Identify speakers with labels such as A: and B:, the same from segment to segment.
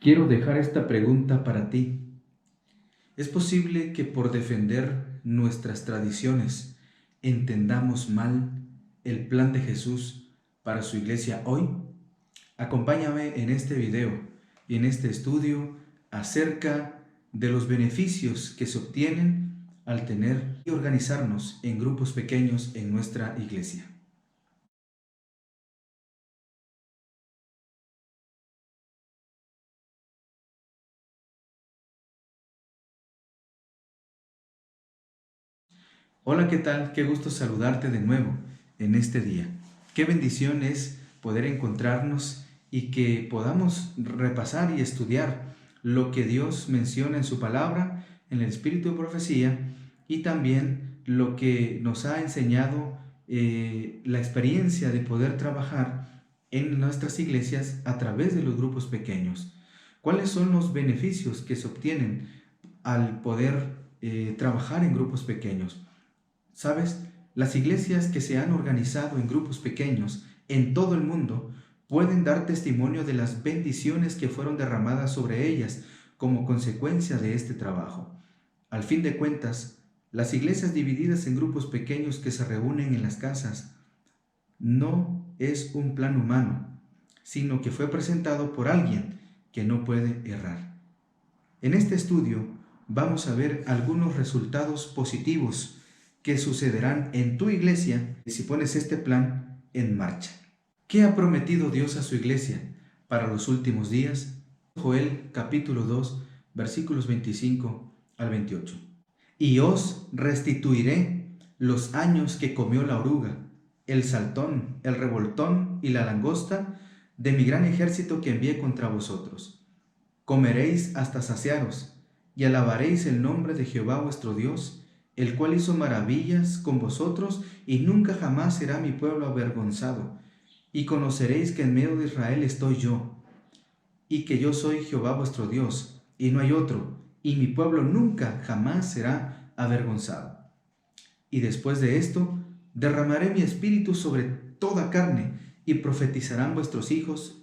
A: Quiero dejar esta pregunta para ti. ¿Es posible que por defender nuestras tradiciones entendamos mal el plan de Jesús para su iglesia hoy? Acompáñame en este video y en este estudio acerca de los beneficios que se obtienen al tener y organizarnos en grupos pequeños en nuestra iglesia. Hola, ¿qué tal? Qué gusto saludarte de nuevo en este día. Qué bendición es poder encontrarnos y que podamos repasar y estudiar lo que Dios menciona en su palabra, en el espíritu de profecía y también lo que nos ha enseñado la experiencia de poder trabajar en nuestras iglesias a través de los grupos pequeños. ¿Cuáles son los beneficios que se obtienen al poder trabajar en grupos pequeños? ¿Sabes? Las iglesias que se han organizado en grupos pequeños en todo el mundo pueden dar testimonio de las bendiciones que fueron derramadas sobre ellas como consecuencia de este trabajo. Al fin de cuentas, las iglesias divididas en grupos pequeños que se reúnen en las casas no es un plan humano, sino que fue presentado por alguien que no puede errar. En este estudio vamos a ver algunos resultados positivos que sucederán en tu iglesia si pones este plan en marcha. ¿Qué ha prometido Dios a su iglesia para los últimos días? Joel capítulo 2, versículos 25 al 28. Y os restituiré los años que comió la oruga, el saltón, el revoltón y la langosta de mi gran ejército que envié contra vosotros. Comeréis hasta saciaros y alabaréis el nombre de Jehová vuestro Dios, el cual hizo maravillas con vosotros, y nunca jamás será mi pueblo avergonzado. Y conoceréis que en medio de Israel estoy yo, y que yo soy Jehová vuestro Dios, y no hay otro, y mi pueblo nunca jamás será avergonzado. Y después de esto, derramaré mi espíritu sobre toda carne, y profetizarán vuestros hijos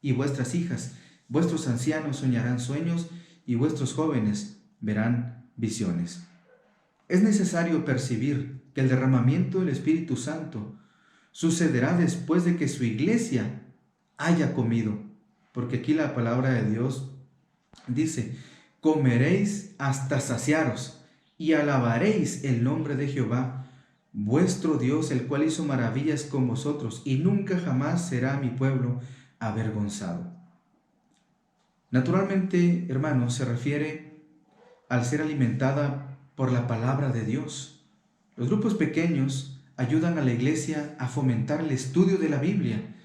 A: y vuestras hijas, vuestros ancianos soñarán sueños, y vuestros jóvenes verán visiones. Es necesario percibir que el derramamiento del Espíritu Santo sucederá después de que su iglesia haya comido, porque aquí la palabra de Dios dice: comeréis hasta saciaros y alabaréis el nombre de Jehová, vuestro Dios, el cual hizo maravillas con vosotros, y nunca jamás será mi pueblo avergonzado. Naturalmente, hermanos, se refiere al ser alimentada por la palabra de Dios. Los grupos pequeños ayudan a la iglesia a fomentar el estudio de la Biblia,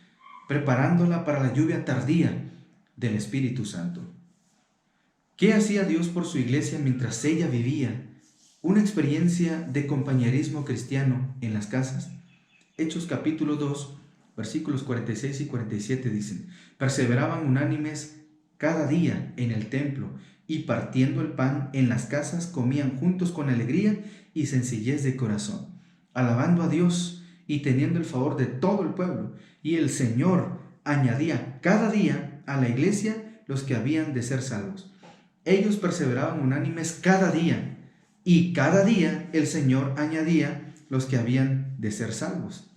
A: preparándola para la lluvia tardía del Espíritu Santo. ¿Qué hacía Dios por su iglesia mientras ella vivía una experiencia de compañerismo cristiano en las casas? Hechos capítulo 2, versículos 46 y 47 dicen: perseveraban unánimes cada día en el templo, y partiendo el pan en las casas comían juntos con alegría y sencillez de corazón, alabando a Dios y teniendo el favor de todo el pueblo. Y el Señor añadía cada día a la iglesia los que habían de ser salvos. Ellos perseveraban unánimes cada día, y cada día el Señor añadía los que habían de ser salvos.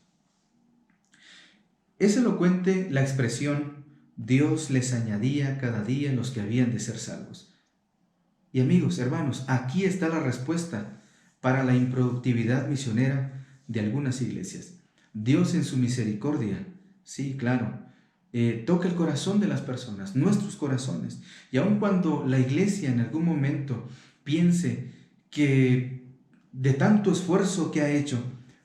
A: Es elocuente la expresión: Dios les añadía cada día los que habían de ser salvos. Y amigos, hermanos, aquí está la respuesta para la improductividad misionera de algunas iglesias. Dios en su misericordia, sí, claro, toca el corazón de las personas, nuestros corazones. Y aun cuando la iglesia en algún momento piense que de tanto esfuerzo que ha hecho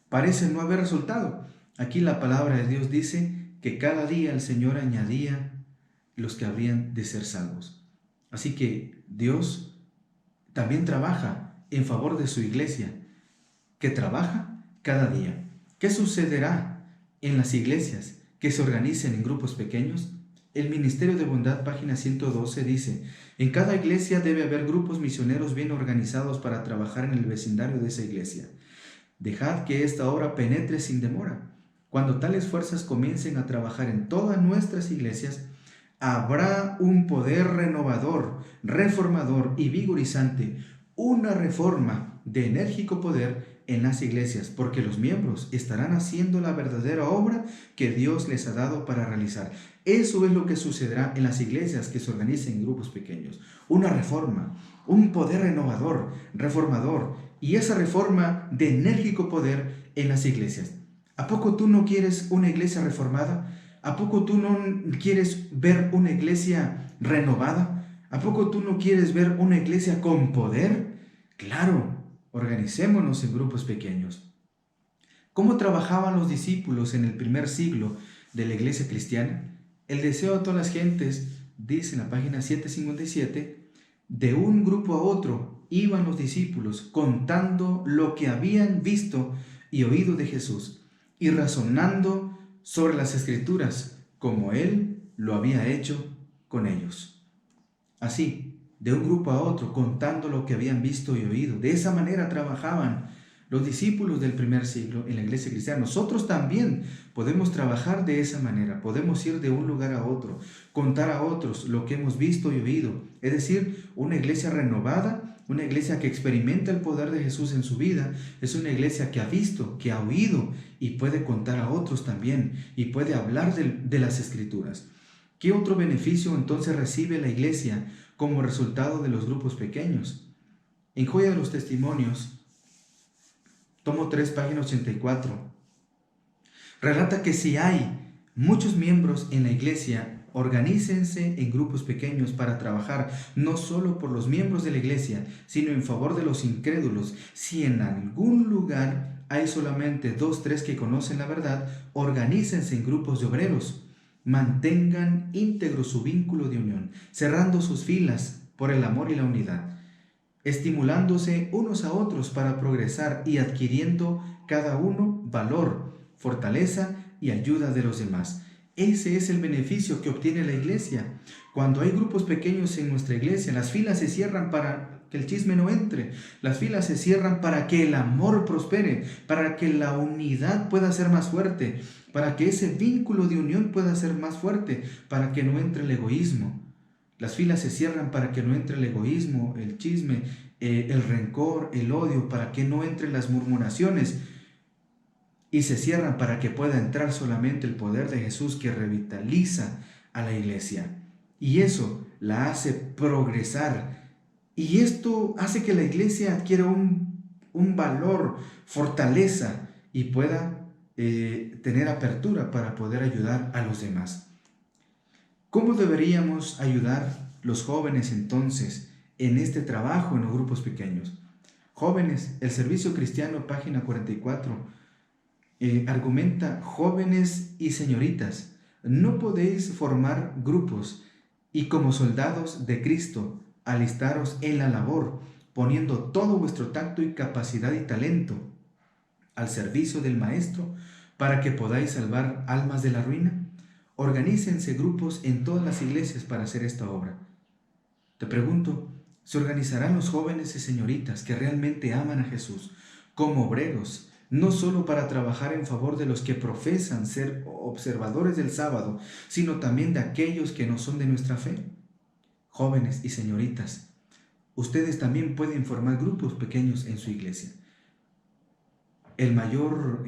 A: parece no haber resultado, aquí la palabra de Dios dice que cada día el Señor añadía los que habrían de ser salvos. Así que Dios también trabaja en favor de su iglesia, que trabaja cada día. ¿Qué sucederá en las iglesias que se organicen en grupos pequeños? El Ministerio de Bondad, página 112, dice: en cada iglesia debe haber grupos misioneros bien organizados para trabajar en el vecindario de esa iglesia. Dejad que esta obra penetre sin demora. Cuando tales fuerzas comiencen a trabajar en todas nuestras iglesias, Habrá un poder renovador, reformador y vigorizante, una reforma de enérgico poder en las iglesias, porque los miembros estarán haciendo la verdadera obra que Dios les ha dado para realizar. Eso es lo que sucederá en las iglesias que se organicen en grupos pequeños. Una reforma, un poder renovador, reformador, y esa reforma de enérgico poder en las iglesias. ¿A poco tú no quieres una iglesia reformada? ¿A poco tú no quieres ver una iglesia renovada? ¿A poco tú no quieres ver una iglesia con poder? Claro, organicémonos en grupos pequeños. ¿Cómo trabajaban los discípulos en el primer siglo de la iglesia cristiana? El deseo de todas las gentes, dice en la página 757, de un grupo a otro iban los discípulos contando lo que habían visto y oído de Jesús y razonando sobre las Escrituras, como Él lo había hecho con ellos. Así, de un grupo a otro, contando lo que habían visto y oído. De esa manera trabajaban los discípulos del primer siglo en la iglesia cristiana. Nosotros también podemos trabajar de esa manera. Podemos ir de un lugar a otro, contar a otros lo que hemos visto y oído. Es decir, una iglesia renovada, una iglesia que experimenta el poder de Jesús en su vida, es una iglesia que ha visto, que ha oído y puede contar a otros también y puede hablar de las Escrituras. ¿Qué otro beneficio entonces recibe la iglesia como resultado de los grupos pequeños? En Joya de los Testimonios, tomo 3, página 84, relata que si hay muchos miembros en la iglesia, organícense en grupos pequeños para trabajar no solo por los miembros de la iglesia, sino en favor de los incrédulos. Si en algún lugar hay solamente 2, 3 que conocen la verdad, organícense en grupos de obreros. Mantengan íntegro su vínculo de unión, cerrando sus filas por el amor y la unidad, estimulándose unos a otros para progresar y adquiriendo cada uno valor, fortaleza y ayuda de los demás. Ese es el beneficio que obtiene la iglesia. Cuando hay grupos pequeños en nuestra iglesia, las filas se cierran para que el chisme no entre. Las filas se cierran para que el amor prospere, para que la unidad pueda ser más fuerte, para que ese vínculo de unión pueda ser más fuerte, para que no entre el egoísmo. Las filas se cierran para que no entre el egoísmo, el chisme, el rencor, el odio, para que no entren las murmuraciones. Y se cierran para que pueda entrar solamente el poder de Jesús que revitaliza a la iglesia. Y eso la hace progresar. Y esto hace que la iglesia adquiera un valor, fortaleza y pueda tener apertura para poder ayudar a los demás. ¿Cómo deberíamos ayudar los jóvenes entonces en este trabajo en los grupos pequeños? Jóvenes, el Servicio Cristiano, página 44, argumenta: jóvenes y señoritas, no podéis formar grupos y como soldados de Cristo alistaros en la labor, poniendo todo vuestro tacto y capacidad y talento al servicio del Maestro para que podáis salvar almas de la ruina. Organícense grupos en todas las iglesias para hacer esta obra. Te pregunto, ¿se organizarán los jóvenes y señoritas que realmente aman a Jesús como obreros, no solo para trabajar en favor de los que profesan ser observadores del sábado, sino también de aquellos que no son de nuestra fe? Jóvenes y señoritas, ustedes también pueden formar grupos pequeños en su iglesia. El mayor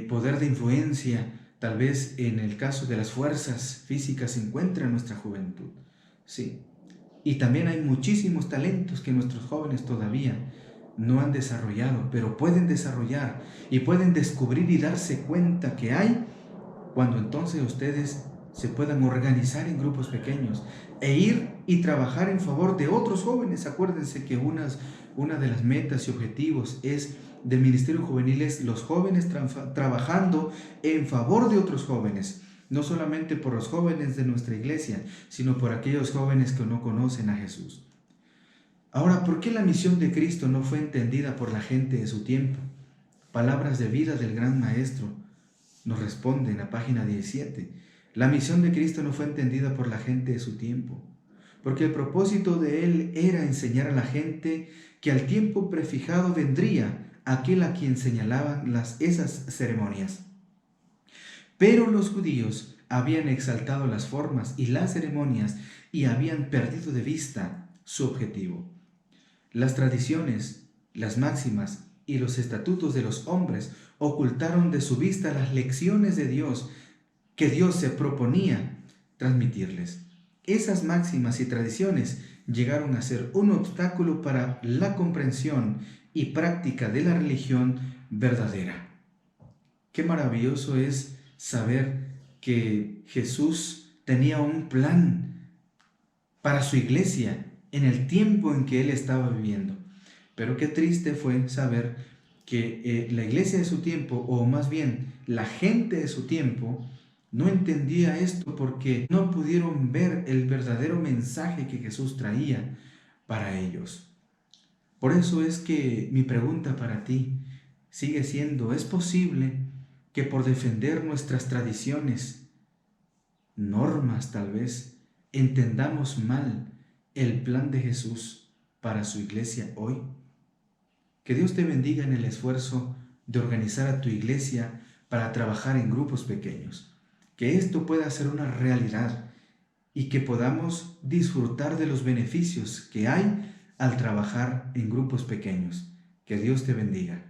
A: poder de influencia, tal vez en el caso de las fuerzas físicas, se encuentra en nuestra juventud. Sí. Y también hay muchísimos talentos que nuestros jóvenes todavía no han desarrollado, pero pueden desarrollar y pueden descubrir y darse cuenta que hay cuando entonces ustedes se puedan organizar en grupos pequeños e ir y trabajar en favor de otros jóvenes. Acuérdense que una de las metas y objetivos del Ministerio Juvenil es los jóvenes trabajando en favor de otros jóvenes, no solamente por los jóvenes de nuestra iglesia, sino por aquellos jóvenes que no conocen a Jesús. Ahora, ¿por qué la misión de Cristo no fue entendida por la gente de su tiempo? Palabras de vida del gran Maestro nos responde en la página 17. La misión de Cristo no fue entendida por la gente de su tiempo, porque el propósito de Él era enseñar a la gente que al tiempo prefijado vendría aquel a quien señalaban esas ceremonias. Pero los judíos habían exaltado las formas y las ceremonias y habían perdido de vista su objetivo. Las tradiciones, las máximas y los estatutos de los hombres ocultaron de su vista las lecciones de Dios que Dios se proponía transmitirles. Esas máximas y tradiciones llegaron a ser un obstáculo para la comprensión y práctica de la religión verdadera. Qué maravilloso es saber que Jesús tenía un plan para su iglesia en el tiempo en que él estaba viviendo. Pero qué triste fue saber que la iglesia de su tiempo, o más bien la gente de su tiempo, no entendía esto porque no pudieron ver el verdadero mensaje que Jesús traía para ellos. Por eso es que mi pregunta para ti sigue siendo: ¿es posible que por defender nuestras tradiciones, normas tal vez, entendamos mal el plan de Jesús para su iglesia hoy? Que Dios te bendiga en el esfuerzo de organizar a tu iglesia para trabajar en grupos pequeños. Que esto pueda ser una realidad y que podamos disfrutar de los beneficios que hay al trabajar en grupos pequeños. Que Dios te bendiga.